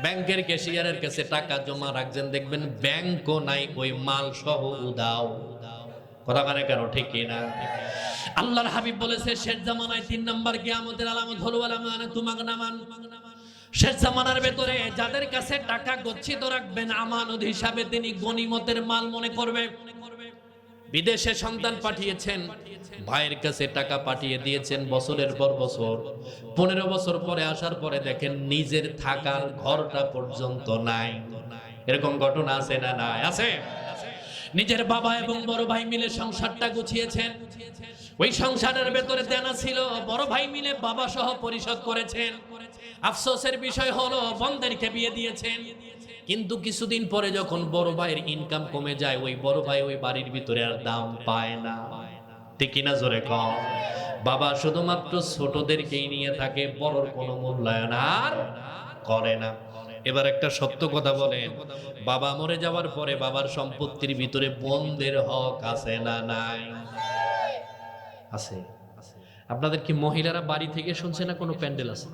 ব্যাংকের ক্যাশিয়ারের কাছে টাকা জমা রাখছেন, দেখবেন ব্যাংকও নাই, ওই মাল সহ উদাও। কথা কানে কেন, ঠিক কিনা? আল্লাহর হাবিব বলেছে শেষ জামানায় 3 নাম্বার কিয়ামতের আলামত হলো তুমাগনামান। শেষ জামানার ভেতরে যাদের কাছে টাকা গচ্ছিত রাখবেন আমানত হিসাবে, তিনি গনিমতের মাল মনে করবে। বিদেশে সন্তান পাঠিয়েছেন, ভাইয়ের কাছে টাকা পাঠিয়ে দিয়েছেন বছরের পর বছর, 15 বছর পরে আসার পরে দেখেন নিজের থাকার ঘরটা পর্যন্ত নাই। এরকম ঘটনা আছে না নাই? আছে। নিজের বাবা এবং বড় ভাই মিলে সংসারটা গুছিয়েছেন, ওই সংসারের ভেতরে দেনা ছিল, বড় ভাই মিলে বাবা সহ পরিশোধ করেছেন। আফসোসের বিষয় হলো বোনদেরকে বিয়ে দিয়েছেন, কিন্তু কিছুদিন পরে যখন বড় ভাইয়ের ইনকাম কমে যায়, ওই বড় ভাই ওই বাড়ির ভিতরে আর দাম পায় না। ঠিক কিনা জোরে কম? বাবা শুধুমাত্র ছোটদেরকেই নিয়ে থাকে, বড়র কোনো মূল্যায়ন আর করে না। এবার একটা সত্য কথা বলেন, বাবা মরে যাওয়ার পরে বাবার সম্পত্তির ভিতরে বোনদের হক আছে না নাই? আছে। আপনাদের কি মহিলারা বাড়ি থেকে শুনছে না কোনো প্যান্ডেল আছে?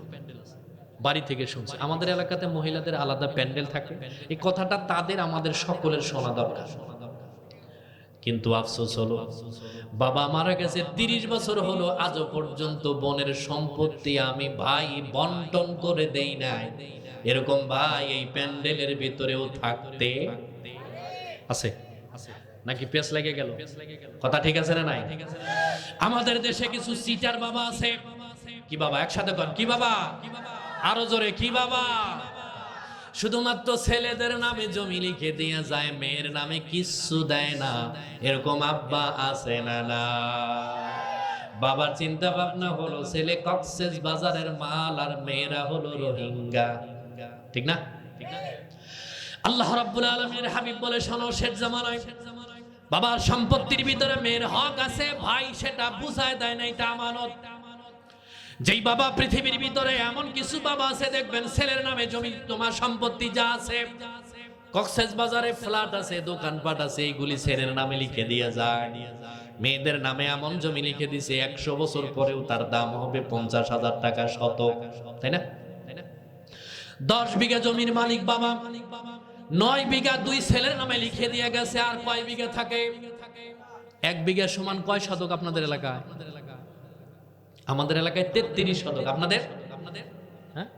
বাড়ি থেকে শুনছে। আমাদের এলাকাতে মহিলাদের আলাদা প্যান্ডেল থাকে, এই কথাটা তাদের আমাদের সকলের শোনা দরকার। কিন্তু আফসোস হলো বাবা মারা গেছে 30 বছর হলো, আজও পর্যন্ত বোনের সম্পত্তি আমি ভাই বন্টন করে দেই নাই। এরকম ভাই এই প্যান্ডেলের ভিতরেও থাকতে আছে নাকি পেছ লেগে গেল? কথা ঠিক আছে না নাই? আমাদের দেশে কিছু সিটার বাবা আছে। কি বাবা? একসাথে কন, কি বাবা? আরো জোরে, কি বাবা? শুধুমাত্র ছেলেদের নামে জমি লিখে দিয়ে যায়, মেয়ের নামে কিচ্ছু দেয় না। এরকম আব্বা আছে না না? বাবার চিন্তা ভাবনা হলো ছেলে কক্সেস বাজারের মাল আর মেয়েরা হলো রোহিঙ্গা। ঠিক না? আল্লাহ রাব্বুল আলামিনের হাবিব বলে, শোনো, শেষ জামানায় বাবার সম্পত্তির ভিতরে মেয়ের হক আছে, ভাই সেটা বুঝায় দেয় না, এটা আমানত। যেই বাবা পৃথিবীর ভিতরে এমন কিছু বাবা আছে দেখবেন ছেলের নামে জমি তোমার সম্পত্তি যা আছে, কক্সেস বাজারে ফ্ল্যাট আছে, দোকানপাট আছে, এইগুলি ছেলের নামে লিখে দিয়ে যায়। মেয়েদের নামে এমন জমি লিখে দিছে 100 বছর পরেও তার দাম হবে 50,000 টাকা শতক। তাই না? 10 বিঘা জমির মালিক বাবা, 9 বিঘা 2 ছেলের নামে লিখে দিয়ে গেছে। আর কয় বিঘা থাকে? 1 বিঘা সমান কয় শতক আপনাদের এলাকায়? আমাদের এলাকায় 33 শতক। আপনাদের? হ্যাঁ,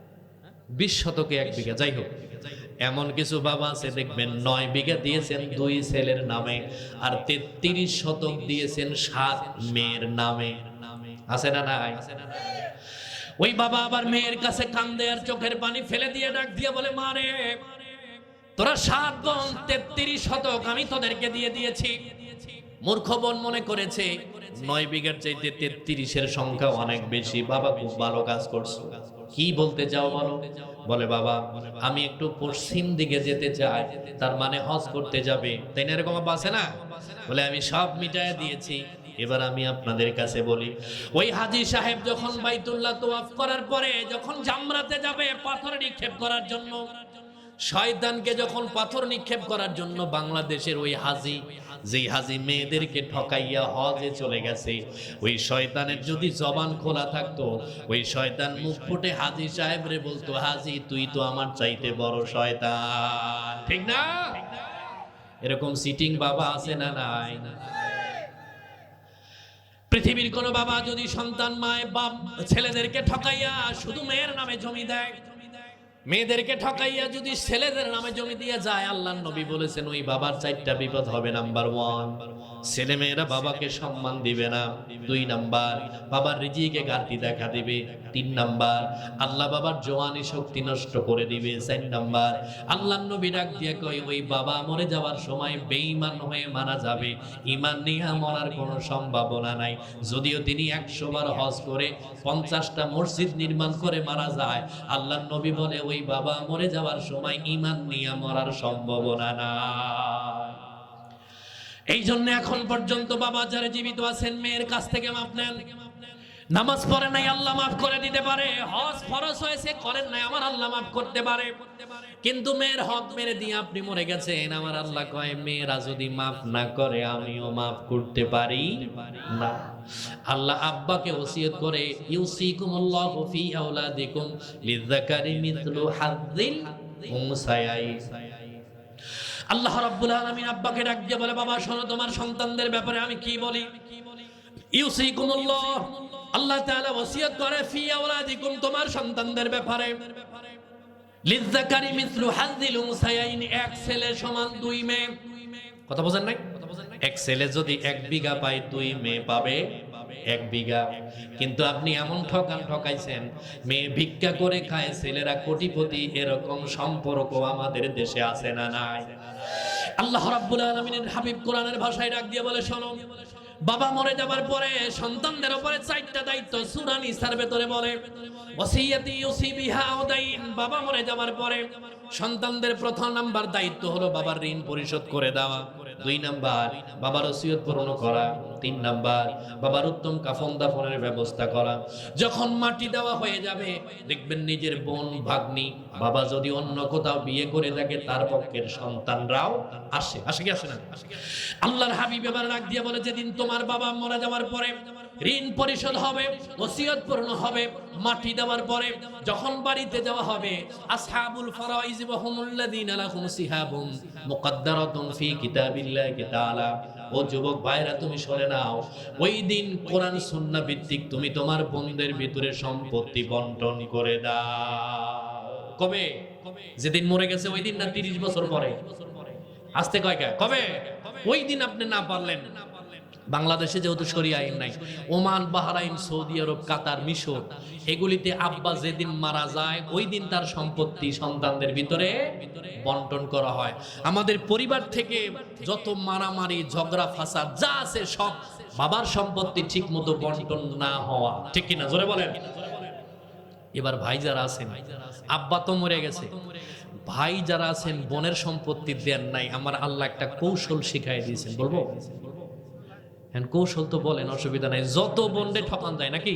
20 শতকে 1 বিঘা। যাই হোক, এমন কিছু বাবা আছে দেখবেন 9 বিঘা দিয়েছেন 2 ছেলের নামে, আর 33 শতক দিয়েছেন 7 মেয়ের নামে। আছে না নাই? ওই বাবা আবার মেয়ের কাছে কান্দে আর চোখের পানি ফেলে দিয়ে ডাক দিয়ে বলে, মা রে, তোরা 7 বোন 33 শতক আমি তোদেরকে দিয়ে দিয়েছি। মূর্খ বোন মনে করেছে 9 বিঘার চাইতে 33-এর সংখ্যা অনেক বেশি। বাবা খুব ভালো কাজ করছো। কি বলতে চাও বলো? বলে, বাবা আমি একটু পশ্চিম দিকে যেতে চাই, তার মানে হজ করতে যাবে, তাই না? এরকম আছে না? বলে, আমি সব মিটায় দিয়েছি। এবার আমি আপনাদের কাছে বলি, ওই হাজী সাহেব যখন বাইতুল্লাহ তওয়াফ করার পরে যখন জামরাতে যাবে পাথর নিক্ষেপ করার জন্য, শয়তানকে যখন পাথর নিক্ষেপ করার জন্য বাংলাদেশের ওই হাজী, যেই হাজী মেয়েদেরকে ঠকাইয়া হজে চলে গেছে, ওই শয়তানের যদি জবান খোলা থাকতো, ওই শয়তান মুখ ফুটে হাজী সাহেবরে বলতো, হাজী তুই তো আমার চাইতে বড় শয়তান। ঠিক না? এরকম সিটিং বাবা আছে না নাই? পৃথিবীর কোন বাবা যদি সন্তান মায় বাপ ছেলেদেরকে ঠকাইয়া শুধু মেয়ের নামে জমি দেয়, মেয়েদেরকে ঠকাইয়া যদি ছেলেদের নামে জমি দিয়ে যায়, আল্লাহর নবী বলেছেন ওই বাবার 4টা বিপদ হবে। নাম্বার 1, ছেলে মেয়েরা বাবাকে সম্মান দিবে না। 2 নাম্বার, বাবার রিজিকে ঘাটতি দেখা দিবে। 3 নাম্বার, আল্লাহ বাবার জওয়ানি শক্তি নষ্ট করে দিবে। 4 নাম্বার, আল্লাহর নবী ডাক দিয়ে কয় ওই বাবা মরে যাওয়ার সময় বেঈমান হয়ে মারা যাবে, ঈমান নিয়ে মরার কোনো সম্ভাবনা নাই। যদিও তিনি 100 বার হজ করে 50টা মসজিদ নির্মাণ করে মারা যায়, আল্লাহর নবী বলে ওই বাবা মরে যাওয়ার সময় ঈমান নিয়ে মরার সম্ভাবনা নাই। এই জন্য এখন পর্যন্ত বাবা যারা জীবিত আছেন মেয়ের কাছ থেকে মাপ নেন। নামাজ পড়ে নাই, আল্লাহ মাফ করে দিতে পারে। হজ ফরজ হয়েছে, করেন নাই, আমার আল্লাহ মাফ করতে পারে। কিন্তু মেয়ের হক মেরে দিয়ে আপনি মরে গেছেন, আমার আল্লাহ কয় মেয়েরা যদি মাফ না করে আমিও মাফ করতে পারি না। আল্লাহ আব্বাকে ওসিয়ত করে, ইউসিকুমুল্লাহু ফি আওলাদিকুম লিযাকারি মিথলু হাযযিল উনসায়াই। আল্লাহ রাব্বুল আলামিন আব্বাকে ডাক দিয়ে বলে, বাবা শোনো, তোমার সন্তানদের ব্যাপারে আমি কি বলি। ইউসিকুমুল্লাহ, আল্লাহ তাআলা ওসিয়ত করে, ফি আওলাদিকুম, তোমার সন্তানদের ব্যাপারে। লিযযাকারি মিসলু হাযযিল উনসায়াইন, এক ছেলে সমান দুই মেয়ে। কথা বোঝেন নাই? এক ছেলে যদি 1 বিঘা পায়, 2 মেয়ে পাবে 1 বিঘা। কিন্তু আপনি এমন ঠকাইছেন, মেয়ে ভিক্ষা করে খায়, ছেলেরা কোটিপতি। এরকম সম্পর্ক আমাদের দেশে আছে না নাই? আল্লাহ রাব্বুল আলামিনের হাবিব কোরআনের ভাষায় ডাক দিয়ে বলে, শোনো, বাবা মরে যাবার পরে সন্তানদের উপরে 4টা দায়িত্ব সূরা নিসার ভেতরে বলে, ওয়াসিয়াতি ইউসি বিহা আওদাইন। বাবা মরে যাবার পরে সন্তানদের প্রথম নাম্বার দায়িত্ব হলো বাবার ঋণ পরিশোধ করে দেওয়া, 2 নাম্বার বাবার ওসিয়ত পূরণ করা, 3 নাম্বার বাবার উত্তম কাফন দাফনের ব্যবস্থা করা। যখন মাটি দেওয়া হয়ে যাবে, দেখবেন নিজের বোন ভাগ্নি বাবা যদি অন্য কোথাও বিয়ে করে থাকে, তার পক্ষের সন্তানরাও আসে কি আসে না? আল্লাহর হাবিব এবার ডাক দিয়ে বলে, যেদিন তোমার বাবা মারা যাওয়ার পরে ঋণ পরিশোধ হবে, ওসিয়ত পূর্ণ হবে, মাটি দেওয়ার পরে যখন বাড়িতে যাওয়া হবে, আসহাবুল ফারাইজ ওয়া হুমুল্লাযীনা লাহুম সিহাবুম মুকদ্দারাতুন ফি কিতাবিল্লাহি তাআলা। ও যুবক ভাইরা, তুমি শুনে নাও, ওই দিন কোরআন সুন্নাহ ভিত্তিক তুমি তোমার বোনদের ভিতরে সম্পত্তি বন্টন করে দাও। কবে? যেদিন মরে গেছে ওই দিন, না 30 বছর পরে? আসতে কয়টা কবে? ওই দিন আপনি না পারলেন। বাংলাদেশে যেহেতু শরিয়া আইন নাই, ওমান, বাহরাইন, সৌদি আরব, কাতার, মিশর, এগুলিতে আব্বা যেদিন মারা যায় ওই দিন তার সম্পত্তি সন্তানদের ভিতরে বন্টন করা হয়। আমাদের পরিবার থেকে যত মারামারি, ঝগড়া, ফাসাদ যা আছে, সব বাবার সম্পত্তি ঠিক মতো বন্টন না হওয়া, ঠিক কিনা? জোরে বলেন। এবার ভাই যারা আছেন, আব্বা তো মরে গেছে, ভাই যারা আছেন বোনের সম্পত্তি দেন নাই, আমার আল্লাহ একটা কৌশল শিখাই দিয়েছেন, বলবো? হ্যাঁ, কৌশল তো বলেন, অসুবিধা নাই। যত বোনদের ঠকান যায় নাকি?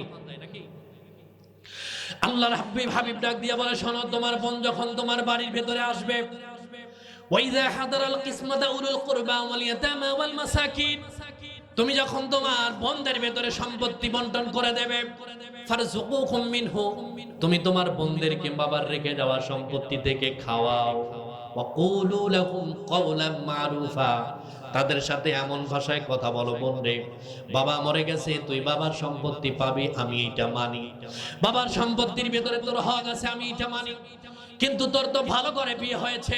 আল্লাহর হাবিব ডাক দিয়া বলে, শোনো, তোমার বোন যখন তোমার বাড়ির ভেতরে আসবে, ওয়াইযা হাদারাল কিসমাতা উলুল কুরবা ওয়াল ইয়াতামা ওয়াল মাসাকিন, তুমি যখন তোমার বোনদের ভেতরে সম্পত্তি বন্টন করে দেবে, ফারযুকুহুম মিনহু, তুমি তোমার বোনদেরকে বাবার রেখে যাওয়া সম্পত্তি থেকে খাওয়াও। ওয়া কুলু লাহুম কাওলাম মারুফা, তাদের সাথে এমন ভাষায় কথা বলো, বোন রে, বাবা মরে গেছে, তুই বাবার সম্পত্তি পাবি, আমি এটা মানি। বাবার সম্পত্তির ভেতরে তোর হক আছে, আমি এটা মানি। কিন্তু তোর তো ভালো করে বিয়ে হয়েছে,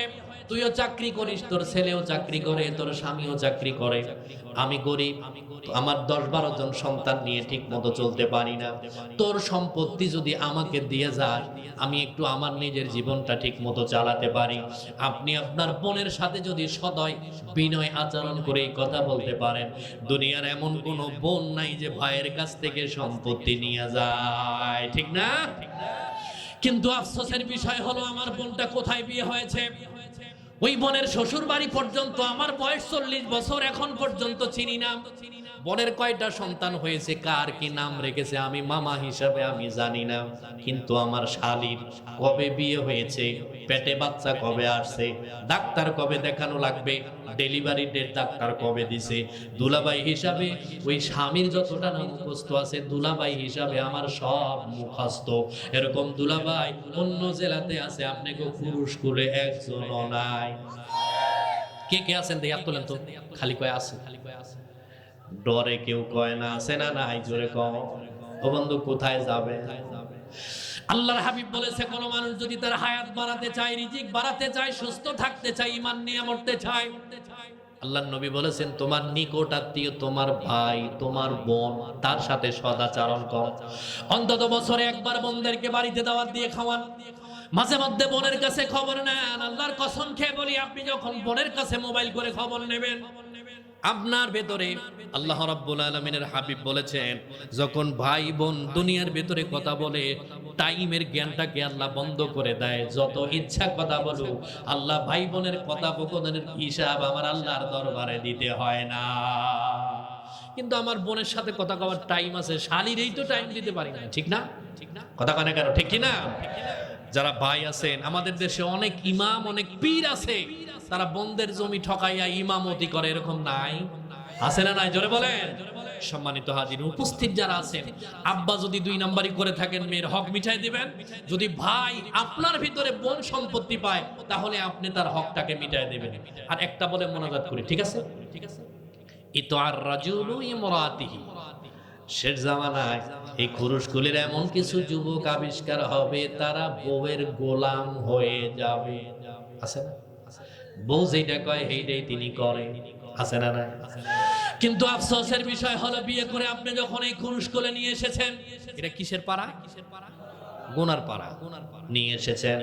তুইও চাকরি করিস, তোর ছেলেও চাকরি করে, তোর স্বামীও চাকরি করে, আমি গরিব, আমার 10-12 জন সন্তান নিয়ে ঠিক মতো চলতে পারি না। তোর সম্পত্তি যদি আমাকে দিয়ে যাস, আমি একটু আমার নিজের জীবনটা ঠিক মতো চালাতে পারি। আপনি আপনার বোনের সাথে যদি সদয় বিনয় আচরণ করে কথা বলতে পারেন, দুনিয়ার এমন কোনো বোন নাই যে ভাইয়ের কাছ থেকে সম্পত্তি নিয়ে যায়, ঠিক না? কিন্তু আফসোসের বিষয় হলো, আমার বোনটা কোথায় বিয়ে হয়েছে, ওই বোনের শ্বশুর বাড়ি পর্যন্ত আমার বয়স 40 বছর, এখন পর্যন্ত চিনি না। বোনের কয়টা সন্তান হয়েছে, কার কি নাম রেখেছে, আমি মামা হিসাবে আমি জানি না। কিন্তু আমার শালীর কবে বিয়ে হয়েছে, পেটে বাচ্চা কবে আসছে, ডাক্তার কবে দেখানো লাগবে, ডেলিভারি ডেট ডাক্তার কবে দিছে, দুলাভাই হিসাবে ওই স্বামীর যতটা নাম মুখস্থ আছে, দুলাভাই হিসাবে আমার সব মুখস্থ। এরকম দুলাভাই অন্য জেলাতে আছে, আপনাকে পুরুষ করে একজনও নাই। কে কে আছেন দেখি হাত তোলেন তো। খালি কয় আছে, ডরে কেউ কয় না, আছে না নাই? জোরে কও। ও বন্ধু, কোথায় যাবে? আল্লাহর হাবিব বলেছে, কোন মানুষ যদি তার হায়াত বাড়াতে চায়, রিজিক বাড়াতে চায়, সুস্থ থাকতে চায়, ঈমান নিয়ে মরতে চায়, আল্লাহর নবী বলেছেন, তোমার নিকট আত্মীয়, তোমার ভাই, তোমার বোন, তার সাথে সদাচরণ কর। অন্তত বছরে একবার বোনদেরকে বাড়িতে দাওয়াত দিয়ে খাওয়ান। মাঝে মধ্যে বোনের কাছে খবর নেন। আল্লাহর কসম খেয়ে বলি, আপনি যখন বোনের কাছে মোবাইল করে খবর নেবেন, আপনার ভেতরে আল্লাহ রাব্বুল আলামিনের হাবিব বলেছেন, যখন ভাই বোন দুনিয়ার ভেতরে কথা বলে, টাইমের জ্ঞানটাকে আল্লাহ বন্ধ করে দেয়। যত ইচ্ছা কথা বলুক, আল্লাহ ভাই বোনের কথোপকথনের হিসাব আমার আল্লাহর দরবারে দিতে হয় না। কিন্তু আমার বোনের সাথে কথা কওয়ার টাইম আছে, শালীরই তো টাইম দিতে পারি না, ঠিক না? কথা কানে কেন, ঠিক কি না? যারা ভাই আছেন, আমাদের দেশে অনেক ইমাম, অনেক পীর আছে, তারা বোনদের জমি ঠকাইয়া ইমামতি করে, এরকম নাই? আছে না নাই? জোরে বলেন। সম্মানিত হাজির উপস্থিত যারা আছেন, আব্বা যদি 2 নাম্বারই করে থাকেন মেয়ের হক মিটাই দিবেন। যদি ভাই আপনার ভিতরে বোন সম্পত্তি পায় তাহলে আপনি তার হকটাকে মিটাই দিবেন। আর একটা বলে মোনাজাত করি, ঠিক আছে? ইতআর রাজুলু ইমরাতিহি, শেষ জামানায় এই খুরুশকুলের এমন কিছু যুবক আবিষ্কার হবে তারা বউয়ের গোলাম হয়ে যাবে। আছে না? বউ যেটা কয় সেইটাই তিনি করেন, আছে না? কিন্তু আফসোসের বিষয় হলো বিয়ে করে আপনি যখন এই খুরুশকুলে নিয়ে এসেছেন, এটা কিসের পাড়া? গুনার পাড়া নিয়ে এসেছেন।